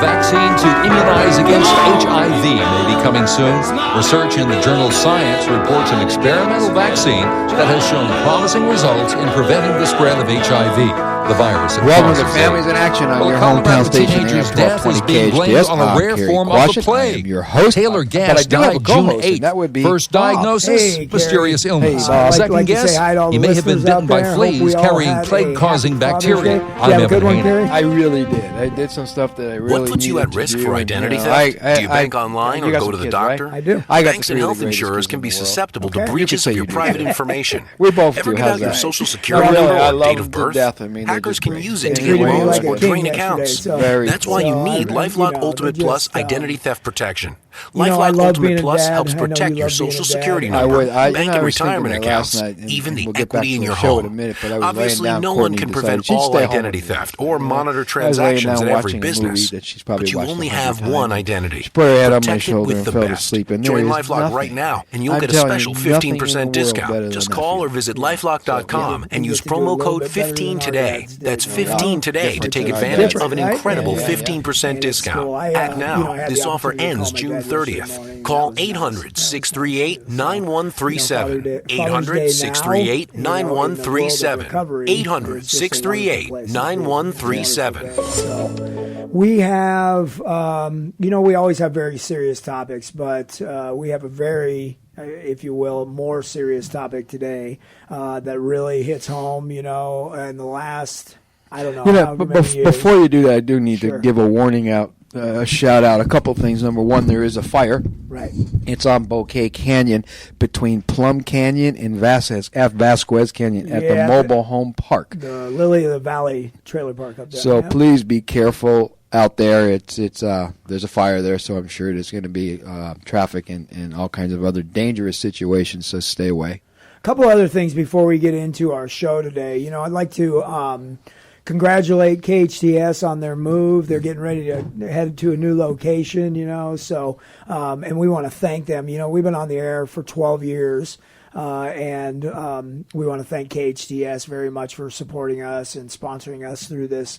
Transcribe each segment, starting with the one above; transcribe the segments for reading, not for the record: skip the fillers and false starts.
vaccine to immunize against HIV may be coming soon. Research in the journal Science reports an experimental vaccine that has shown promising results in preventing the spread of HIV. The virus. Welcome to Families in Action on your hometown station, AM 1220 KHTS. On a rare form of the plague. I am your host. Taylor Gass died June 8th. That would be first diagnosis, mysterious illness. Second guess, he may have been bitten by fleas carrying plague-causing bacteria. I'm Evan Haney. I really did. I did some stuff that I really What puts you at risk for identity theft? Do you bank online or go to the doctor? I do. Banks and health insurers can be susceptible to breaches of your private information. We both Ever do. get How's out your that? social security number or date of birth? Hackers Hackers can use it to They get treated me loans like a or king drain yesterday, accounts. so- Very That's why you cool. need So LifeLock but Ultimate Plus just, Identity Theft Protection. I LifeLock love Ultimate being a Plus dad. helps I know you protect your love being social a dad. security I number, would- I- bank I and was thinking retirement that last accounts, night, and even the we'll get back equity to in the your show in home. a minute, but I was Obviously, laying down, no one Courtney can decided prevent she'd all stay home identity with me. theft or monitor I was laying transactions down in every watching a movie business. that she's probably But you watched only 100 have times. one identity. She put her head on my Protect it shoulder with and the fell best. asleep. And Join there is LifeLock nothing. right now, and you'll I'm get a telling you, special nothing in the 15% world discount. better Just than call that. or visit lifelock.com and use promo code 15 today. That's 15 today to take advantage of an incredible 15% discount. Act now. This offer ends June 30th. Call 800-638-9137. 800-638-9137. 800-638-9137. We have, we always have very serious topics, but we have a very, if you will, more serious topic today that really hits home, in the last, I don't know, however many years. Before you do that, I do need to give a warning out. A shout out, a couple things. Number one, there is a fire. Right. It's on Bouquet Canyon between Plum Canyon and Vasquez Canyon at the mobile home park. The Lily of the Valley trailer park up there. So please be careful out there. It's there's a fire there, so I'm sure there's going to be traffic and all kinds of other dangerous situations, so stay away. A couple other things before we get into our show today. I'd like to congratulate KHTS on their move. They're getting ready to head to a new location, so, and we want to thank them. We've been on the air for 12 years, and we want to thank KHTS very much for supporting us and sponsoring us through this,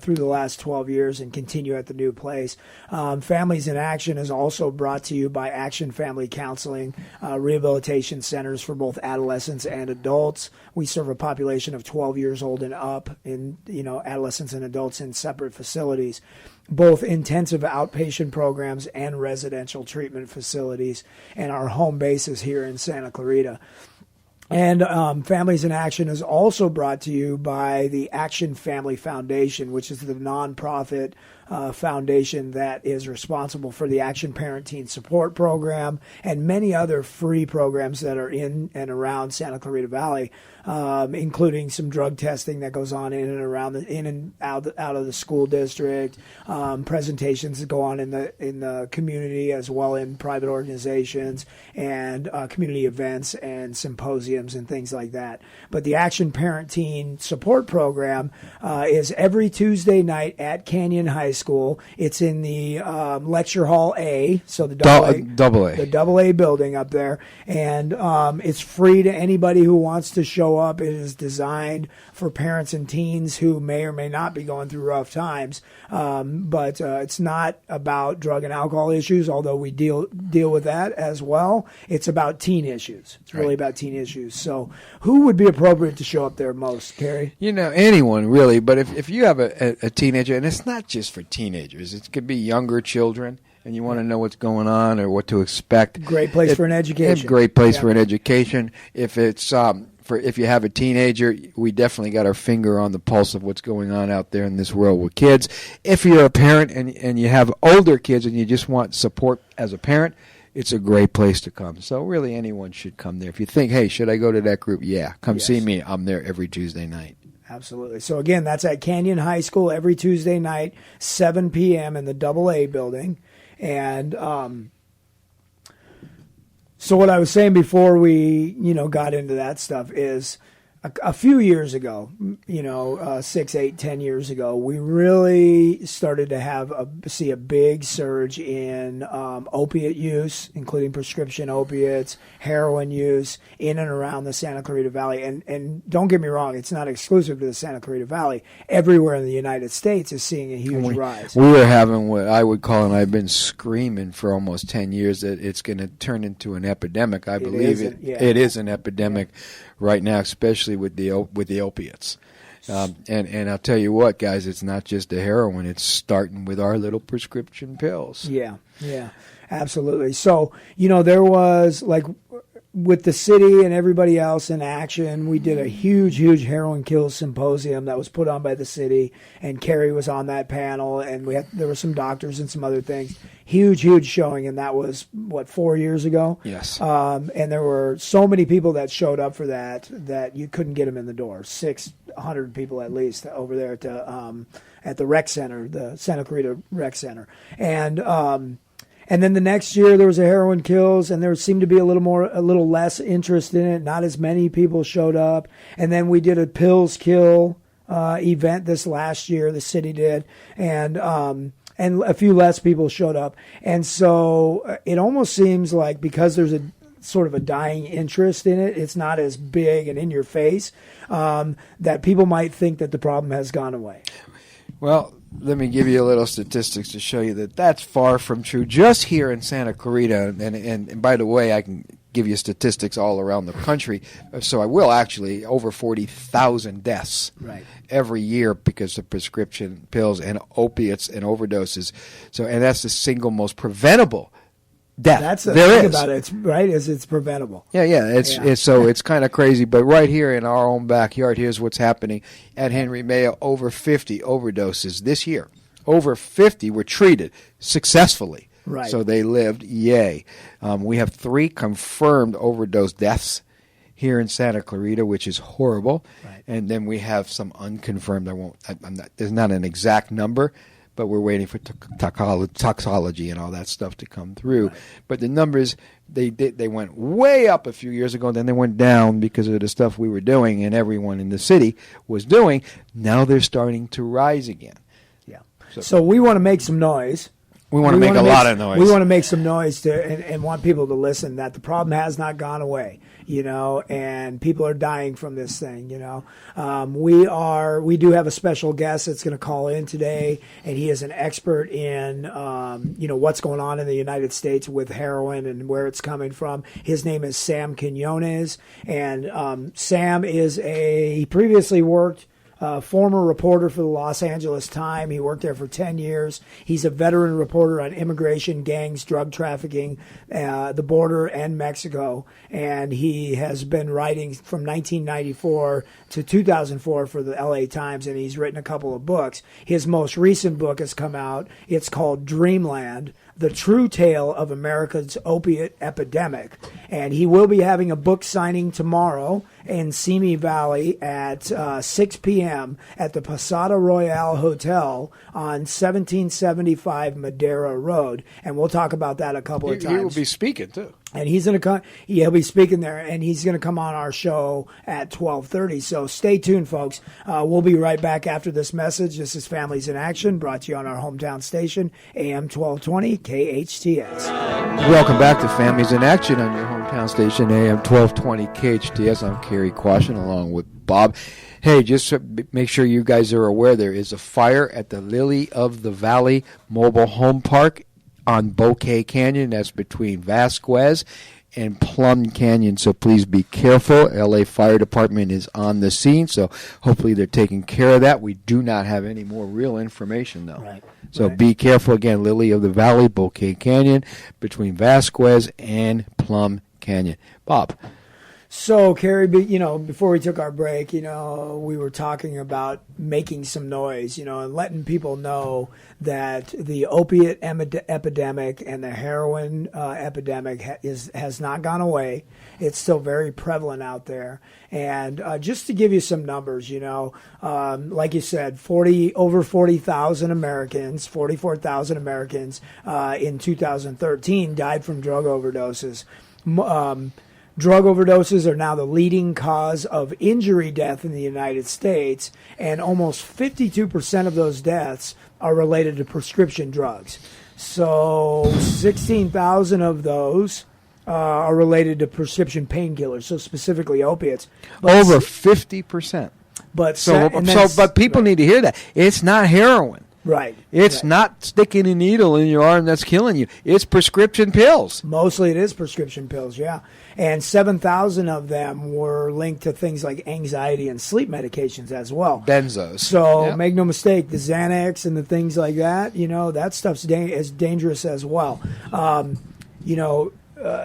through the last 12 years and continue at the new place. Families in Action is also brought to you by Action Family Counseling, rehabilitation centers for both adolescents and adults. We serve a population of 12 years old and up in, adolescents and adults in separate facilities, both intensive outpatient programs and residential treatment facilities, and our home base is here in Santa Clarita. And Families in Action is also brought to you by the Action Family Foundation, which is the nonprofit foundation that is responsible for the Action Parent Teen Support Program and many other free programs that are in and around Santa Clarita Valley, including some drug testing that goes on in and around in and out of the school district, presentations that go on in the community as well in private organizations, and community events and symposiums and things like that. But the Action Parent Teen Support Program is every Tuesday night at Canyon High School. It's in the lecture hall A, so the double A building up there, and it's free to anybody who wants to show up. It is designed for parents and teens who may or may not be going through rough times, but it's not about drug and alcohol issues, although we deal with that as well. It's about teen issues. It's really about teen issues. So who would be appropriate to show up there most, Cary? Anyone really, but if you have a teenager, and it's not just for teenagers, it could be younger children, and you want to know what's going on or what to expect. Great place for an education. Great place for an education. If it's if you have a teenager, we definitely got our finger on the pulse of what's going on out there in this world with kids. If you're a parent and you have older kids and you just want support as a parent, it's a great place to come. So really anyone should come there. If you think, hey, should I go to that group? Yeah, come see me. I'm there every Tuesday night. Absolutely. So again, that's at Canyon High School every Tuesday night, 7 p.m. in the Double A building. And so what I was saying before we, got into that stuff is a few years ago, 6, 8, 10 years ago, we really started to see a big surge in opiate use, including prescription opiates, heroin use in and around the Santa Clarita Valley. And don't get me wrong, it's not exclusive to the Santa Clarita Valley. Everywhere in the United States is seeing a huge rise. We are having what I would call, and I've been screaming for almost 10 years, that it's going to turn into an epidemic. I believe it is an epidemic right now, especially with the opiates. And I'll tell you what, guys, it's not just the heroin. It's starting with our little prescription pills. Yeah, absolutely. So, there was, like, with the city and everybody else in action, we did a huge heroin kills symposium that was put on by the city, and Cary was on that panel, and there were some doctors and some other things. Huge showing, and that was, 4 years ago? Yes. And there were so many people that showed up for that you couldn't get them in the door. 600 people at least over there at the rec center, the Santa Clarita Rec Center. And then the next year there was a heroin kills, and there seemed to be a little less interest in it. Not as many people showed up. And then we did a pills kill event this last year. The city did, and a few less people showed up. And so it almost seems like, because there's a sort of a dying interest in it, it's not as big and in your face, that people might think that the problem has gone away. Well, let me give you a little statistics to show you that that's far from true. Just here in Santa Clarita, and by the way, I can give you statistics all around the country, so I will actually, over 40,000 deaths every year because of prescription pills and opiates and overdoses. So, and that's the single most preventable death. That's the thing about it, it's preventable. It's kind of crazy, but right here in our own backyard, here's what's happening at Henry Mayo. Over 50 overdoses this year. Over 50 were treated successfully. Right. So they lived. Yay. We have 3 confirmed overdose deaths here in Santa Clarita, which is horrible. Right. And then we have some unconfirmed. There's not an exact number, but we're waiting for toxology and all that stuff to come through. Right. But the numbers, they went way up a few years ago, then they went down because of the stuff we were doing and everyone in the city was doing. Now they're starting to rise again. Yeah. So we want to make some noise. We want to make a lot of noise. We want to make some noise and want people to listen that the problem has not gone away, and people are dying from this thing, We do have a special guest that's going to call in today, and he is an expert in, what's going on in the United States with heroin and where it's coming from. His name is Sam Quinones, and Sam he previously worked former reporter for the Los Angeles Times. He worked there for 10 years. He's a veteran reporter on immigration, gangs, drug trafficking, the border, and Mexico. And he has been writing from 1994 to 2004 for the LA Times, and he's written a couple of books. His most recent book has come out. It's called Dreamland: The True Tale of America's Opiate Epidemic. And he will be having a book signing tomorrow in Simi Valley at 6 p.m. at the Posada Royale Hotel on 1775 Madera Road. And we'll talk about that a couple of times. He will be speaking, too. And he's going to come. He'll be speaking there, and he's going to come on our show at 12:30. So stay tuned, folks. We'll be right back after this message. This is Families in Action, brought to you on our hometown station, AM 1220 KHTS. Welcome back to Families in Action on your hometown station, AM 1220 KHTS. I'm Cary Quashen, along with Bob. Hey, just to make sure you guys are aware, there is a fire at the Lily of the Valley Mobile Home Park on Bouquet Canyon. That's between Vasquez and Plum Canyon, so please be careful. LA Fire Department is on the scene, so hopefully they're taking care of that. We do not have any more real information, though. Right. So be careful. Again, Lily of the Valley, Bouquet Canyon, between Vasquez and Plum Canyon. Bob. So, Cary, before we took our break, we were talking about making some noise, and letting people know that the opiate epidemic and the heroin epidemic has not gone away. It's still very prevalent out there. And just to give you some numbers, like you said, over 40,000 Americans, 44,000 Americans in 2013 died from drug overdoses. Drug overdoses are now the leading cause of injury death in the United States, and almost 52% of those deaths are related to prescription drugs. So 16,000 of those are related to prescription painkillers, so specifically opiates. Over 50%. But but people need to hear that. It's not heroin. Right. It's not sticking a needle in your arm that's killing you. It's prescription pills. Mostly it is prescription pills, yeah. And 7,000 of them were linked to things like anxiety and sleep medications as well. Benzos. So make no mistake, the Xanax and the things like that, that stuff's as dangerous as well.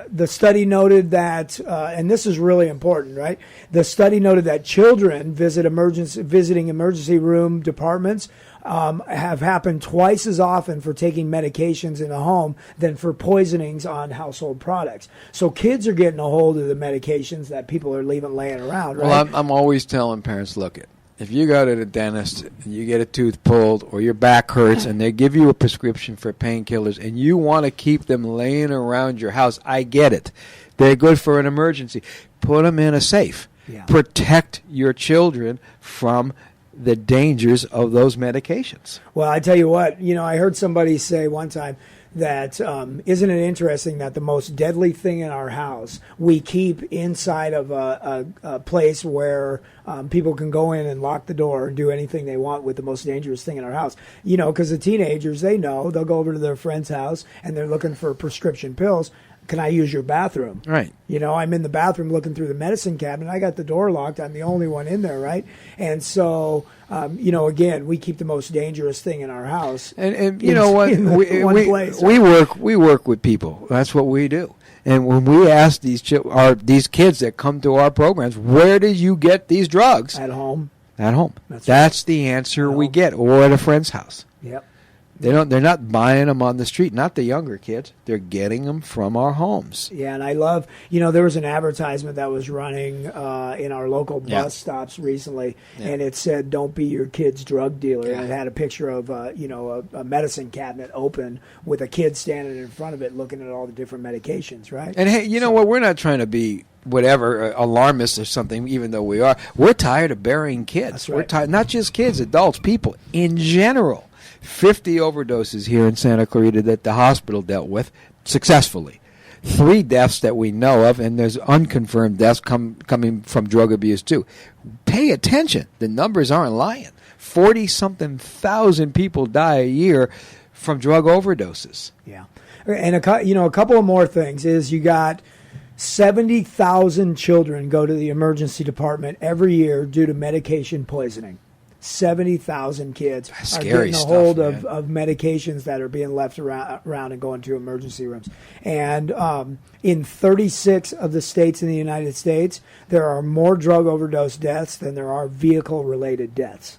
The study noted that, and this is really important, right? The study noted that children visiting emergency room departments have happened twice as often for taking medications in the home than for poisonings on household products. So kids are getting a hold of the medications that people are leaving laying around, right? Well, I'm always telling parents, look, if you go to the dentist and you get a tooth pulled or your back hurts and they give you a prescription for painkillers and you want to keep them laying around your house, I get it. They're good for an emergency. Put them in a safe. Yeah. Protect your children from the dangers of those medications. Well, I tell you what, I heard somebody say one time that isn't it interesting that the most deadly thing in our house we keep inside of a place where people can go in and lock the door and do anything they want with the most dangerous thing in our house. Because the teenagers, they'll go over to their friend's house and they're looking for prescription pills. Can I use your bathroom? Right. I'm in the bathroom looking through the medicine cabinet. I got the door locked. I'm the only one in there, right? And so, again, we keep the most dangerous thing in our house. And you know what? We work with people. That's what we do. And when we ask these kids that come to our programs, where did you get these drugs? At home. At home. That's right. The answer we get, or at a friend's house. Yep. They're not buying them on the street, not the younger kids. They're getting them from our homes. Yeah, and I love, there was an advertisement that was running in our local bus stops recently, and it said, "Don't be your kid's drug dealer." And it had a picture of, a medicine cabinet open with a kid standing in front of it looking at all the different medications, right? And hey, you know what? We're not trying to be whatever alarmist or something, even though we are. We're tired of burying kids. That's right. We're tired, not just kids, adults, people in general. 50 overdoses here in Santa Clarita that the hospital dealt with successfully. 3 deaths that we know of, and there's unconfirmed deaths coming from drug abuse too. Pay attention. The numbers aren't lying. 40-something thousand people die a year from drug overdoses. Yeah. And a couple of more things is you got 70,000 children go to the emergency department every year due to medication poisoning. 70,000 kids are getting a hold of medications that are being left around and going to emergency rooms. And in 36 of the states in the United States, there are more drug overdose deaths than there are vehicle-related deaths.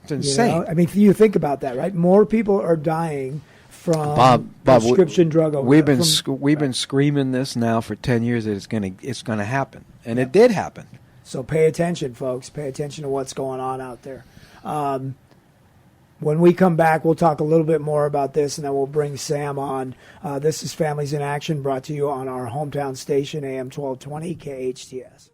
It's insane. I mean, you think about that, right? More people are dying from prescription drug overdose. We've been screaming this now for 10 years that it's gonna happen, and it did happen. So pay attention, folks. Pay attention to what's going on out there. When we come back, we'll talk a little bit more about this, and then we'll bring Sam on. This is Families in Action, brought to you on our hometown station, AM 1220, KHTS.